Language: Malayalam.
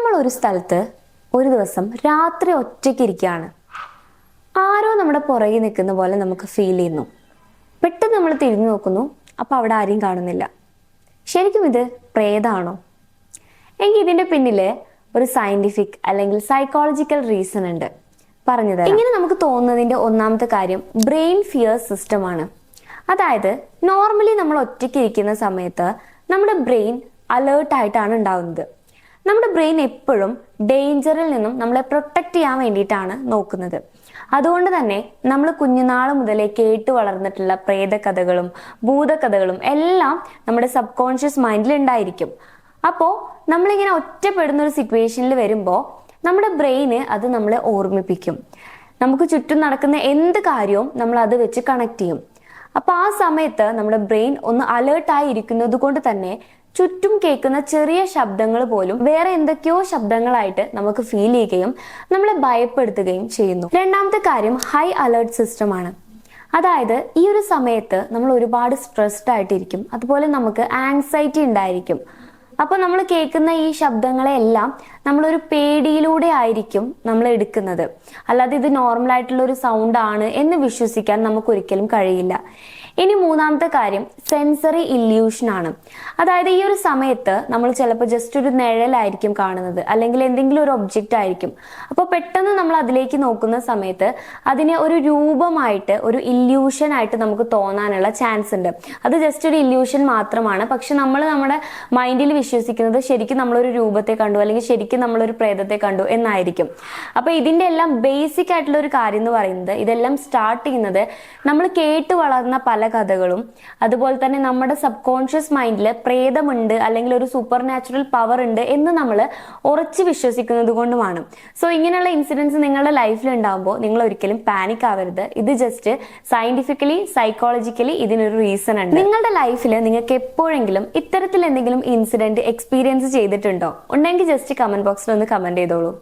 നമ്മൾ ഒരു സ്ഥലത്ത് ഒരു ദിവസം രാത്രി ഒറ്റയ്ക്ക് ഇരിക്കുകയാണ്. ആരോ നമ്മുടെ പുറകിൽ നിൽക്കുന്ന പോലെ നമുക്ക് ഫീൽ ചെയ്യുന്നു. പെട്ടെന്ന് നമ്മൾ തിരിഞ്ഞു നോക്കുന്നു, അപ്പോൾ അവിടെ ആരെയും കാണുന്നില്ല. ശരിക്കും ഇത് പ്രേതാണോ? എങ്കിൽ ഇതിന്റെ പിന്നില് ഒരു സയന്റിഫിക് അല്ലെങ്കിൽ സൈക്കോളജിക്കൽ റീസൺ ഉണ്ട്. പറഞ്ഞത് ഇങ്ങനെ നമുക്ക് തോന്നുന്നതിന്റെ ഒന്നാമത്തെ കാര്യം ബ്രെയിൻ ഫിയർ സിസ്റ്റം ആണ്. അതായത് നോർമലി നമ്മൾ ഒറ്റയ്ക്ക് ഇരിക്കുന്ന സമയത്ത് നമ്മുടെ ബ്രെയിൻ അലേർട്ടായിട്ടാണ് ഉണ്ടാവുന്നത്. നമ്മുടെ ബ്രെയിൻ എപ്പോഴും ഡേഞ്ചറിൽ നിന്നും നമ്മളെ പ്രൊട്ടക്ട് ചെയ്യാൻ വേണ്ടിയിട്ടാണ് നോക്കുന്നത്. അതുകൊണ്ട് തന്നെ നമ്മൾ കുഞ്ഞുനാൾ മുതലേ കേട്ട് വളർന്നിട്ടുള്ള പ്രേതകഥകളും ഭൂതകഥകളും എല്ലാം നമ്മുടെ സബ് കോൺഷ്യസ് മൈൻഡിൽ ഉണ്ടായിരിക്കും. അപ്പോൾ നമ്മളിങ്ങനെ ഒറ്റപ്പെടുന്ന ഒരു സിറ്റുവേഷനിൽ വരുമ്പോൾ നമ്മുടെ ബ്രെയിന് അത് നമ്മളെ ഓർമ്മിപ്പിക്കും. നമുക്ക് ചുറ്റും നടക്കുന്ന എന്ത് കാര്യവും നമ്മൾ അത് വെച്ച് കണക്ട് ചെയ്യും. അപ്പൊ ആ സമയത്ത് നമ്മുടെ ബ്രെയിൻ ഒന്ന് അലേർട്ടായി ഇരിക്കുന്നത് കൊണ്ട് തന്നെ ചുറ്റും കേൾക്കുന്ന ചെറിയ ശബ്ദങ്ങൾ പോലും വേറെ എന്തൊക്കെയോ ശബ്ദങ്ങളായിട്ട് നമുക്ക് ഫീൽ ചെയ്യുകയും നമ്മളെ ഭയപ്പെടുത്തുകയും ചെയ്യുന്നു. രണ്ടാമത്തെ കാര്യം ഹൈ അലേർട്ട് സിസ്റ്റം ആണ്. അതായത് ഈ ഒരു സമയത്ത് നമ്മൾ ഒരുപാട് സ്ട്രെസ്ഡ് ആയിട്ടിരിക്കും, അതുപോലെ നമുക്ക് ആങ്സൈറ്റി ഉണ്ടായിരിക്കും. അപ്പൊ നമ്മൾ കേൾക്കുന്ന ഈ ശബ്ദങ്ങളെല്ലാം നമ്മളൊരു പേടിയിലൂടെ ആയിരിക്കും നമ്മൾ എടുക്കുന്നത്. അല്ലാതെ ഇത് നോർമൽ ആയിട്ടുള്ള ഒരു സൗണ്ട് ആണ് എന്ന് വിശ്വസിക്കാൻ നമുക്ക് ഒരിക്കലും കഴിയില്ല. ഇനി മൂന്നാമത്തെ കാര്യം സെൻസറി ഇല്യൂഷൻ ആണ്. അതായത് ഈ ഒരു സമയത്ത് നമ്മൾ ചിലപ്പോൾ ജസ്റ്റ് ഒരു നിഴലായിരിക്കും കാണുന്നത്, അല്ലെങ്കിൽ എന്തെങ്കിലും ഒരു ഒബ്ജക്റ്റ് ആയിരിക്കും. അപ്പോൾ പെട്ടെന്ന് നമ്മൾ അതിലേക്ക് നോക്കുന്ന സമയത്ത് അതിനെ ഒരു രൂപമായിട്ട്, ഒരു ഇല്യൂഷൻ ആയിട്ട് നമുക്ക് തോന്നാനുള്ള ചാൻസ് ഉണ്ട്. അത് ജസ്റ്റ് ഒരു ഇല്യൂഷൻ മാത്രമാണ്. പക്ഷെ നമ്മൾ നമ്മുടെ മൈൻഡിൽ വിശ്വസിക്കുന്നത് ശരിക്കും നമ്മളൊരു രൂപത്തെ കണ്ടു, അല്ലെങ്കിൽ ശരിക്കും നമ്മളൊരു പ്രേതത്തെ കണ്ടു എന്നായിരിക്കും. അപ്പൊ ഇതിന്റെ എല്ലാം ബേസിക് ആയിട്ടുള്ള ഒരു കാര്യം എന്ന് പറയുന്നത്, ഇതെല്ലാം സ്റ്റാർട്ട് ചെയ്യുന്നത് നമ്മൾ കേട്ട് വളർന്ന പല കഥകളും, അതുപോലെ തന്നെ നമ്മുടെ സബ് കോൺഷ്യസ് മൈൻഡിൽ പ്രേതമുണ്ട് അല്ലെങ്കിൽ ഒരു സൂപ്പർ നാച്ചുറൽ പവർ ഉണ്ട് എന്ന് നമ്മൾ ഉറച്ചു വിശ്വസിക്കുന്നത് കൊണ്ടുമാണ്. സോ ഇങ്ങനെയുള്ള ഇൻസിഡൻസ് നിങ്ങളുടെ ലൈഫിൽ ഉണ്ടാകുമ്പോൾ നിങ്ങൾ ഒരിക്കലും പാനിക് ആവരുത്. ഇത് ജസ്റ്റ് സയന്റിഫിക്കലി സൈക്കോളജിക്കലി ഇതിനൊരു റീസൺ ഉണ്ട്. നിങ്ങളുടെ ലൈഫിൽ നിങ്ങൾക്ക് എപ്പോഴെങ്കിലും ഇത്തരത്തിൽ എന്തെങ്കിലും ഇൻസിഡന്റ് എക്സ്പീരിയൻസ് ചെയ്തിട്ടുണ്ടോ? ഉണ്ടെങ്കിൽ ജസ്റ്റ് കമന്റ് ബോക്സിൽ ഒന്ന് കമന്റ് ചെയ്തോളൂ.